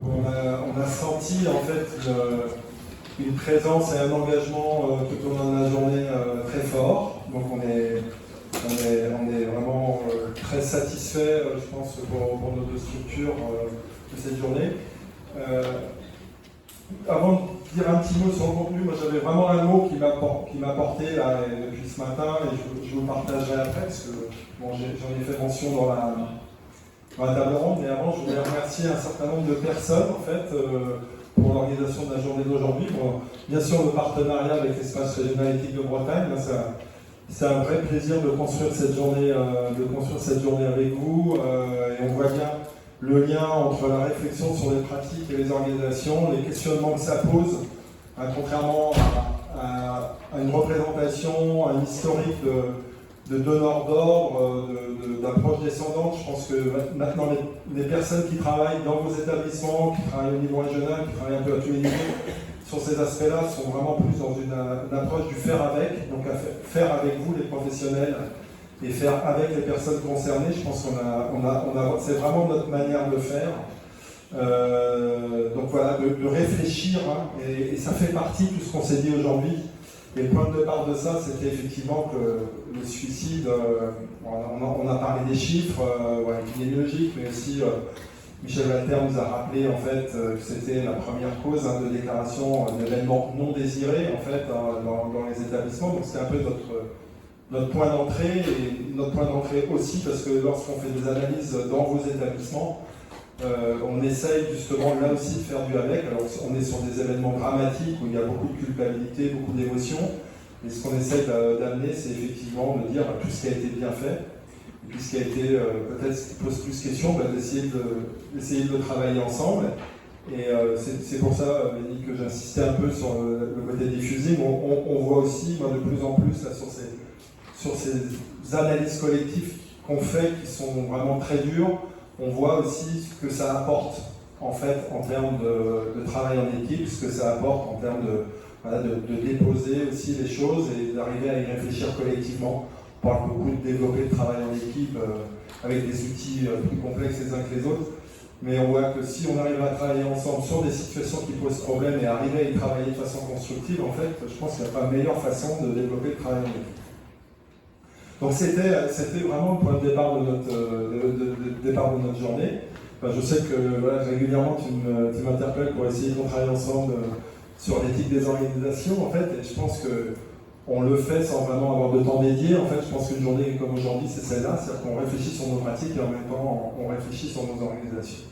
on a senti en fait une présence et un engagement tout au long de la journée très fort. Donc on est vraiment très satisfait, je pense, pour nos deux structures de cette journée. Avant de dire un petit mot sur le contenu, moi j'avais vraiment un mot qui m'a porté là, depuis ce matin et je vous le partagerai après parce que bon, j'en ai fait mention dans la table ronde, mais avant je voulais remercier un certain nombre de personnes en fait pour l'organisation de la journée d'aujourd'hui. Bon, bien sûr le partenariat avec l'Espace Régional Éthique de Bretagne, c'est un vrai plaisir de construire cette journée, avec vous et on voit bien le lien entre la réflexion sur les pratiques et les organisations, les questionnements que ça pose, contrairement à une représentation, à un historique de donneurs d'ordre, d'approche descendante. Je pense que maintenant les personnes qui travaillent dans vos établissements, qui travaillent au niveau régional, qui travaillent un peu à tous les niveaux, sur ces aspects-là, sont vraiment plus dans une approche du faire avec, donc à faire avec vous les professionnels, et faire avec les personnes concernées. Je pense c'est vraiment notre manière de faire. Donc voilà, de réfléchir, hein, et ça fait partie de tout ce qu'on s'est dit aujourd'hui. Et le point de départ de ça, c'était effectivement que le suicide, on a parlé des chiffres épidémiologiques, mais aussi Michel Walter nous a rappelé en fait que c'était la première cause de déclaration d'événements non désirés en fait dans les établissements. Donc c'est un peu notre point d'entrée, et notre point d'entrée aussi parce que lorsqu'on fait des analyses dans vos établissements, on essaye justement là aussi de faire du avec. Alors on est sur des événements dramatiques où il y a beaucoup de culpabilité, beaucoup d'émotions, et ce qu'on essaye d'amener, c'est effectivement de dire tout ce qui a été bien fait, et puis ce qui a été peut-être ce qui pose plus question, d'essayer de le travailler ensemble. Et c'est pour ça, Béni, que j'insistais un peu sur le côté diffusing. On voit aussi de plus en plus là, sur ces analyses collectives qu'on fait, qui sont vraiment très dures, on voit aussi ce que ça apporte en fait en termes de travail en équipe, ce que ça apporte en termes de déposer aussi les choses et d'arriver à y réfléchir collectivement. On parle beaucoup de développer le travail en équipe avec des outils plus complexes les uns que les autres, mais on voit que si on arrive à travailler ensemble sur des situations qui posent problème et arriver à y travailler de façon constructive, en fait, je pense qu'il n'y a pas meilleure façon de développer le travail en équipe. Donc c'était vraiment le point de départ de notre journée. Enfin, je sais que régulièrement tu m'interpelles pour essayer qu'on travaille ensemble sur l'éthique des organisations, en fait, et je pense qu'on le fait sans vraiment avoir de temps dédié. En fait, je pense qu'une journée comme aujourd'hui, c'est celle-là, c'est-à-dire qu'on réfléchit sur nos pratiques et en même temps on réfléchit sur nos organisations.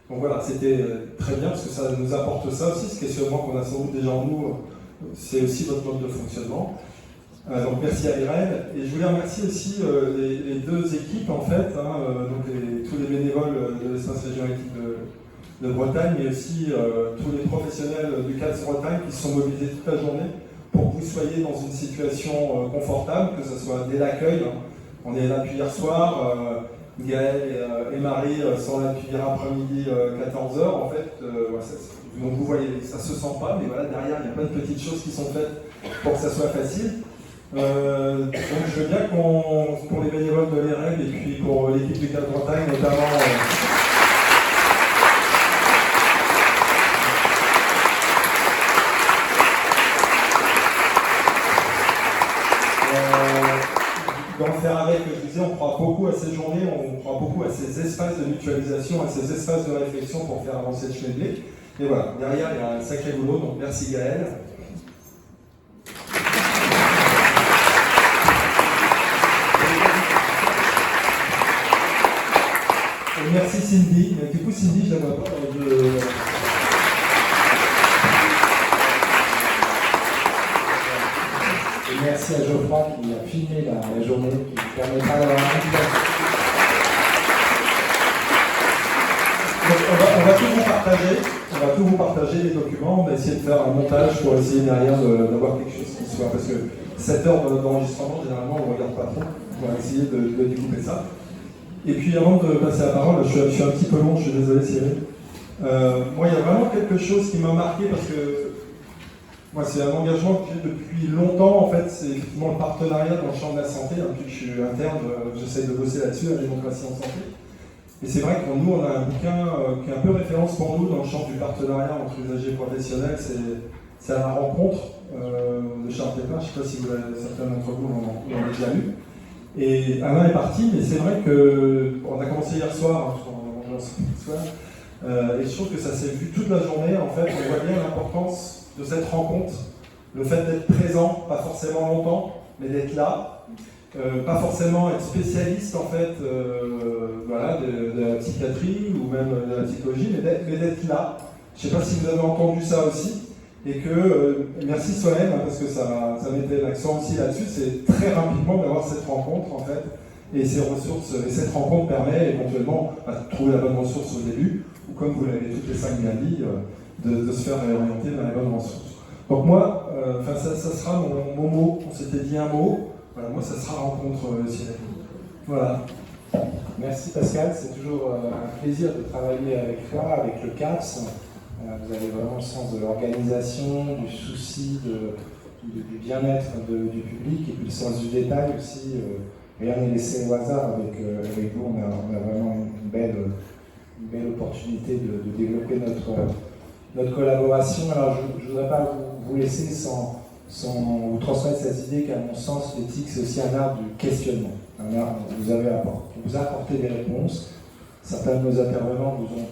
Donc voilà, c'était très bien parce que ça nous apporte ça aussi, ce questionnement qu'on a sans doute déjà en nous, c'est aussi votre mode de fonctionnement. Donc merci à Irène, et je voulais remercier aussi les deux équipes en fait, donc tous les bénévoles de l'Espace Régional Éthique de Bretagne, mais aussi tous les professionnels du CATS Bretagne qui se sont mobilisés toute la journée pour que vous soyez dans une situation confortable, que ce soit dès l'accueil. On est là depuis hier soir, Gaël et Marie sont là depuis hier après-midi 14h. En fait, donc vous voyez, ça se sent pas, mais voilà, derrière il y a plein de petites choses qui sont faites pour que ça soit facile. Donc je veux bien pour les bénévoles de l'EREB et puis pour l'équipe du CATS Bretagne notamment, d'en faire avec, je disais, on croit beaucoup à ces journées, on croit beaucoup à ces espaces de mutualisation, à ces espaces de réflexion pour faire avancer le chemin de blé. Et voilà, derrière il y a un sacré boulot, donc merci Gaël. Merci Cindy. Mais du coup, Cindy, je la vois pas. Et merci à Geoffroy qui a filmé la journée, qui permettra d'avoir un petit peu. On va tout vous partager les documents. On va essayer de faire un montage pour essayer derrière d'avoir quelque chose qui soit. Parce que 7 heures d'enregistrement, généralement, on ne regarde pas trop. On va essayer de découper ça. Et puis avant de passer la parole, je suis un petit peu long, je suis désolé Cyril. Moi, il y a vraiment quelque chose qui m'a marqué parce que moi, c'est un engagement que j'ai depuis longtemps. En fait, c'est effectivement le partenariat dans le champ de la santé. Depuis que je suis interne, j'essaie de bosser là-dessus, la démocratie en santé. Et c'est vrai que pour nous, on a un bouquin qui est un peu référence pour nous dans le champ du partenariat entre usagers et professionnels. C'est à la rencontre de Charles Pépin. Je ne sais pas si certains d'entre vous l'ont déjà lu. Et Alain est parti, mais c'est vrai qu'on a commencé hier soir, et je trouve que ça s'est vu toute la journée. En fait, on voit bien l'importance de cette rencontre, le fait d'être présent, pas forcément longtemps, mais d'être là. Pas forcément être spécialiste en fait voilà, de la psychiatrie ou même de la psychologie, mais d'être là. Je ne sais pas si vous avez entendu ça aussi, et que, merci Solène, hein, parce que ça mettait l'accent aussi là-dessus, c'est très rapidement d'avoir cette rencontre en fait, et ces ressources, et cette rencontre permet éventuellement de trouver la bonne ressource au début, ou comme vous l'avez toutes les 5 bien dit, de se faire réorienter vers les bonnes ressources. Donc moi, ça sera mon mot, on s'était dit un mot. Voilà, moi, ça sera rencontre Cyril. Voilà. Merci Pascal, c'est toujours un plaisir de travailler avec toi, avec le CAPS. Vous avez vraiment le sens de l'organisation, du souci, du bien-être du public et puis le sens du détail aussi. Rien n'est laissé au hasard avec vous. On a vraiment une belle opportunité de développer notre collaboration. Alors, je ne voudrais pas vous laisser sans vous transmettre cette idée qu'à mon sens, l'éthique, c'est aussi un art du questionnement. Un art où vous apportez des réponses. Certains de nos intervenants vous ont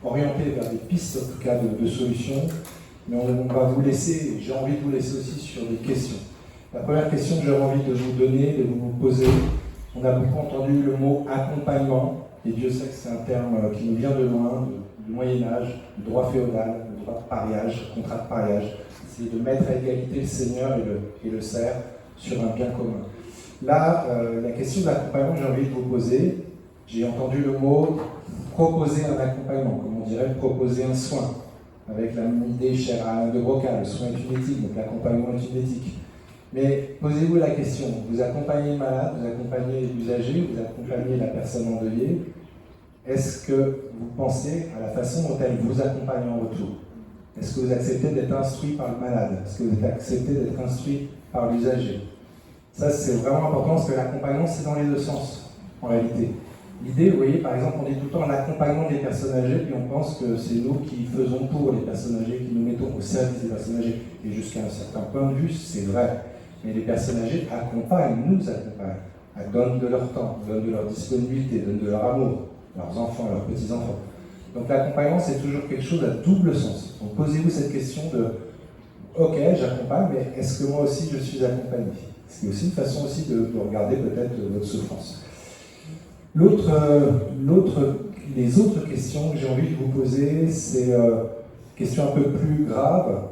orienté vers des pistes, en tout cas, de solutions. Mais on va vous laisser, j'ai envie de vous laisser aussi sur des questions. La première question que j'ai envie de vous donner, de vous poser, on a beaucoup entendu le mot accompagnement, et Dieu sait que c'est un terme qui nous vient de loin, du Moyen-Âge, du droit féodal, du droit de pariage, contrat de pariage. C'est de mettre à égalité le Seigneur et le serf sur un bien commun. Là, la question de l'accompagnement que j'ai envie de vous poser, j'ai entendu le mot proposer un accompagnement, comme on dirait proposer un soin, avec la même idée chère à Alain de Broca, le soin est une éthique, donc l'accompagnement est une éthique. Mais posez-vous la question, vous accompagnez le malade, vous accompagnez l'usager, vous accompagnez la personne endeuillée, est-ce que vous pensez à la façon dont elle vous accompagne en retour ? Est-ce que vous acceptez d'être instruit par le malade? Est-ce que vous acceptez d'être instruit par l'usager? Ça, c'est vraiment important parce que l'accompagnement, c'est dans les deux sens, en réalité. L'idée, vous voyez, par exemple, on dit tout le temps l'accompagnement des personnes âgées, puis on pense que c'est nous qui faisons pour les personnes âgées, qui nous mettons au service des personnes âgées. Et jusqu'à un certain point de vue, c'est vrai. Mais les personnes âgées nous accompagnent, donnent de leur temps, donnent de leur disponibilité, donnent de leur amour, leurs enfants, leurs petits-enfants. Donc l'accompagnement, c'est toujours quelque chose à double sens. Donc posez-vous cette question de « Ok, j'accompagne, mais est-ce que moi aussi je suis accompagné ?» C'est aussi une façon aussi de regarder peut-être votre souffrance. Les autres questions que j'ai envie de vous poser, c'est questions un peu plus graves.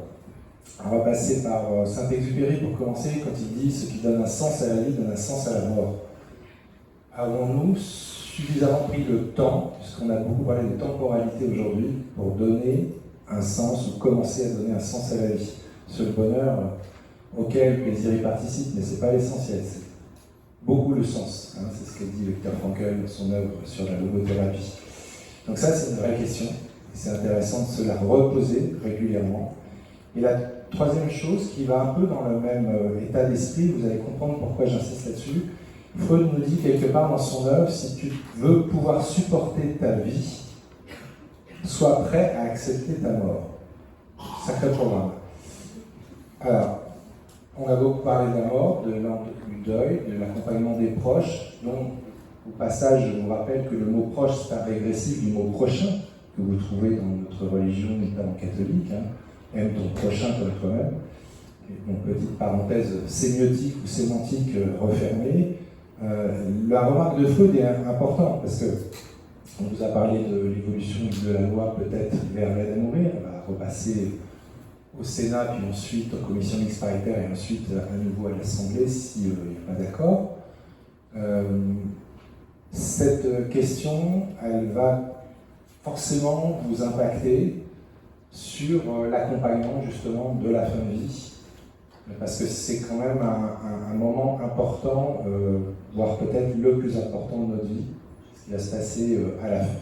On va passer par Saint-Exupéry pour commencer, quand il dit « Ce qui donne un sens à la vie donne un sens à la mort ». Avons-nous suffisamment pris le temps, puisqu'on a beaucoup parlé de temporalité aujourd'hui, pour donner un sens ou commencer à donner un sens à la vie? Sur le bonheur auquel le plaisir y participe, mais ce n'est pas l'essentiel, c'est beaucoup le sens. Hein, c'est ce que dit Viktor Frankl dans son œuvre sur la logothérapie. Donc ça, c'est une vraie question. C'est intéressant de se la reposer régulièrement. Et la troisième chose qui va un peu dans le même état d'esprit, vous allez comprendre pourquoi j'insiste là-dessus. Freud nous dit quelque part dans son œuvre, si tu veux pouvoir supporter ta vie, sois prêt à accepter ta mort. Sacré programme. Alors, on a beaucoup parlé de la mort, du deuil, de l'accompagnement des proches, dont au passage, je vous rappelle que le mot proche, c'est un régressif du mot prochain, que vous trouvez dans notre religion, notamment catholique, hein. Aime ton prochain comme toi-même. Bon, petite parenthèse sémiotique ou sémantique refermée. La remarque de Freud est importante parce que on vous a parlé de l'évolution de la loi peut-être vers l'aide à mourir, elle va repasser au Sénat puis ensuite en commission mixte paritaire et ensuite à nouveau à l'Assemblée s'il n'y a pas d'accord. Cette question, elle va forcément vous impacter sur l'accompagnement justement de la fin de vie. Parce que c'est quand même un moment important, voire peut-être le plus important de notre vie, ce qui va se passer à la fin.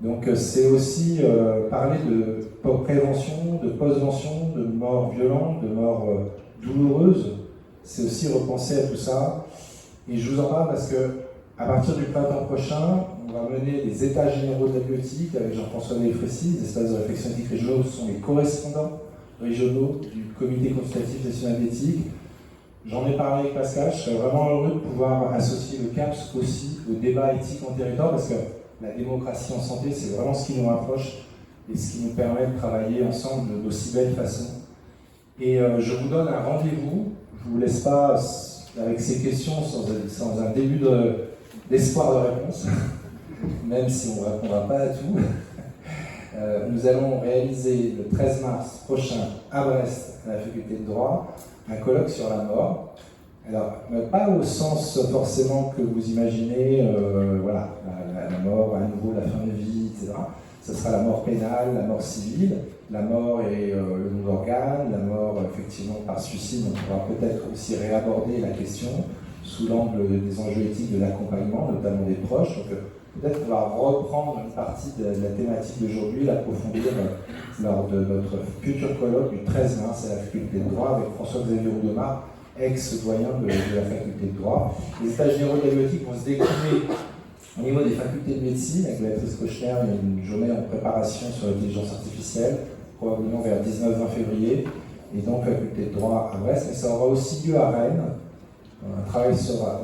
Donc c'est aussi parler de prévention, de postvention, de mort violente, de mort douloureuse. C'est aussi repenser à tout ça. Et je vous en parle parce que À partir du printemps prochain, on va mener des états généraux de la bioéthique avec Jean-François Delfrécy. Les espaces de réflexion éthique régionaux sont les correspondants régionaux du comité consultatif national d'éthique. J'en ai parlé avec Pascal, je serais vraiment heureux de pouvoir associer le CAPS aussi au débat éthique en territoire, parce que la démocratie en santé, c'est vraiment ce qui nous rapproche et ce qui nous permet de travailler ensemble d'aussi belle façon. Et je vous donne un rendez-vous, je ne vous laisse pas avec ces questions sans un début d'espoir de réponse, même si on ne répondra pas à tout. Nous allons réaliser le 13 mars prochain à Brest, à la faculté de droit, un colloque sur la mort. Alors, pas au sens forcément que vous imaginez, voilà, la mort, à nouveau la fin de vie, etc. Ce sera la mort pénale, la mort civile, la mort et le don d'organes, la mort effectivement par suicide. On pourra peut-être aussi réaborder la question sous l'angle des enjeux éthiques de l'accompagnement, notamment des proches. Donc, peut-être qu'on va reprendre une partie de la thématique d'aujourd'hui, l'approfondir lors de notre futur colloque du 13 mars à la faculté de droit avec François-Xavier Oudemar, ex-doyen de la faculté de droit. Les états généraux de la bioéthique vont se décliner au niveau des facultés de médecine. Avec Béatrice Kochner, il y a une journée en préparation sur l'intelligence artificielle, probablement vers 19-20 février, et donc faculté de droit à Brest. Mais ça aura aussi lieu à Rennes. Un travail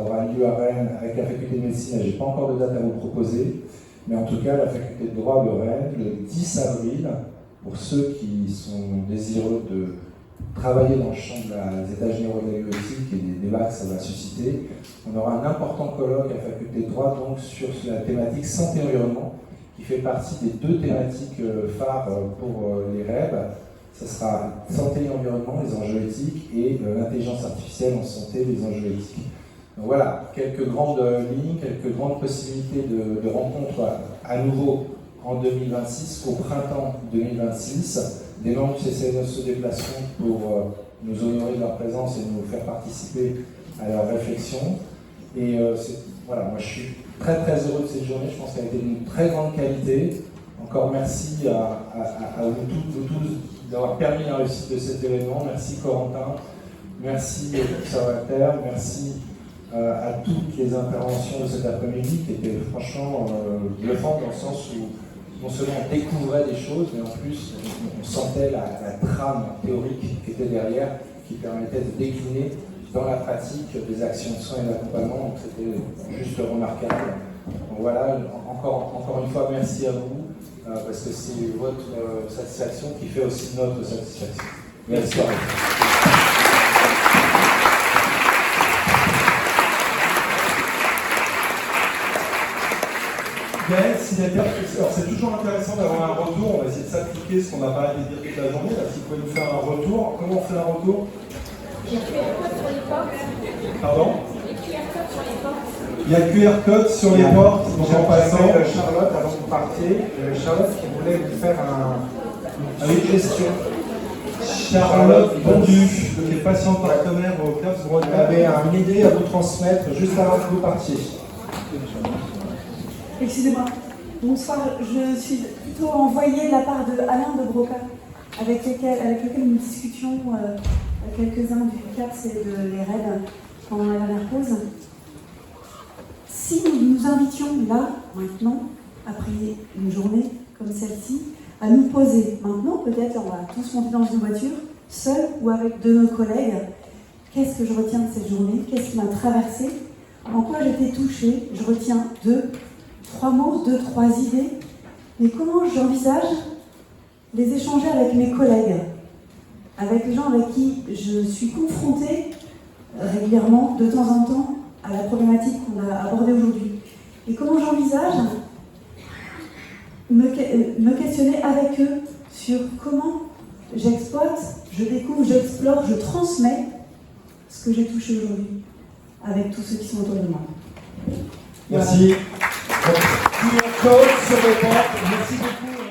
aura lieu à Rennes avec la faculté de médecine. Je n'ai pas encore de date à vous proposer, mais en tout cas, la faculté de droit de Rennes, le 10 avril, pour ceux qui sont désireux de travailler dans le champ des états généraux de la bioéthique et des débats que ça va susciter, on aura un important colloque à la faculté de droit donc, sur la thématique santé-environnement, qui fait partie des deux thématiques phares pour les REB. Ce sera santé et environnement, les enjeux éthiques, et l'intelligence artificielle en santé, les enjeux éthiques. Donc voilà, quelques grandes lignes, quelques grandes possibilités de rencontres à nouveau en 2026, au printemps 2026. Des membres du CCNE se déplaceront pour nous honorer de leur présence et nous faire participer à leur réflexion. Et voilà, moi je suis très très heureux de cette journée, je pense qu'elle a été d'une très grande qualité. Encore merci à vous tous d'avoir permis la réussite de cet événement. Merci Corentin, merci aux observateurs, merci à toutes les interventions de cet après-midi qui étaient franchement bluffantes dans le sens où non seulement on découvrait des choses, mais en plus on sentait la trame théorique qui était derrière, qui permettait de décliner dans la pratique des actions de soins et d'accompagnement. Donc c'était juste remarquable. Donc voilà, encore une fois, merci à vous, parce que c'est votre satisfaction qui fait aussi notre satisfaction. Merci à vous. Gaël, alors c'est toujours intéressant d'avoir un retour, on va essayer de s'appliquer ce qu'on n'a pas à dire toute la journée. Là, si vous pouvez nous faire un retour, comment on fait un retour? Il y a QR code sur les portes. Pardon? Il y a QR code sur les portes. Il y a QR code sur les portes, donc en passant. Charlotte, avant que vous partiez, Charlotte qui voulait vous faire une question. Charlotte Bondu, qui est patiente partenaire au CAPS Vous avez une idée à vous transmettre juste avant que vous partiez. Excusez-moi. Bonsoir, je suis plutôt envoyée de la part de Alain de Broca, avec lequel nous discutions quelques-uns du CAPS et de l'ERED pendant la dernière pause. Si nous nous invitions là, maintenant, après une journée comme celle-ci, à nous poser, maintenant peut-être on va tous monter dans une voiture, seuls ou avec deux de nos collègues, qu'est-ce que je retiens de cette journée, qu'est-ce qui m'a traversée, en quoi j'étais touchée, je retiens 3 mots, 3 idées, mais comment j'envisage les échanger avec mes collègues, avec les gens avec qui je suis confrontée régulièrement, de temps en temps, à la problématique qu'on a abordée aujourd'hui. Et comment j'envisage me questionner avec eux sur comment j'exploite, je découvre, j'explore, je transmets ce que j'ai touché aujourd'hui avec tous ceux qui sont autour de moi. Merci. QR code sur les portes. Merci beaucoup.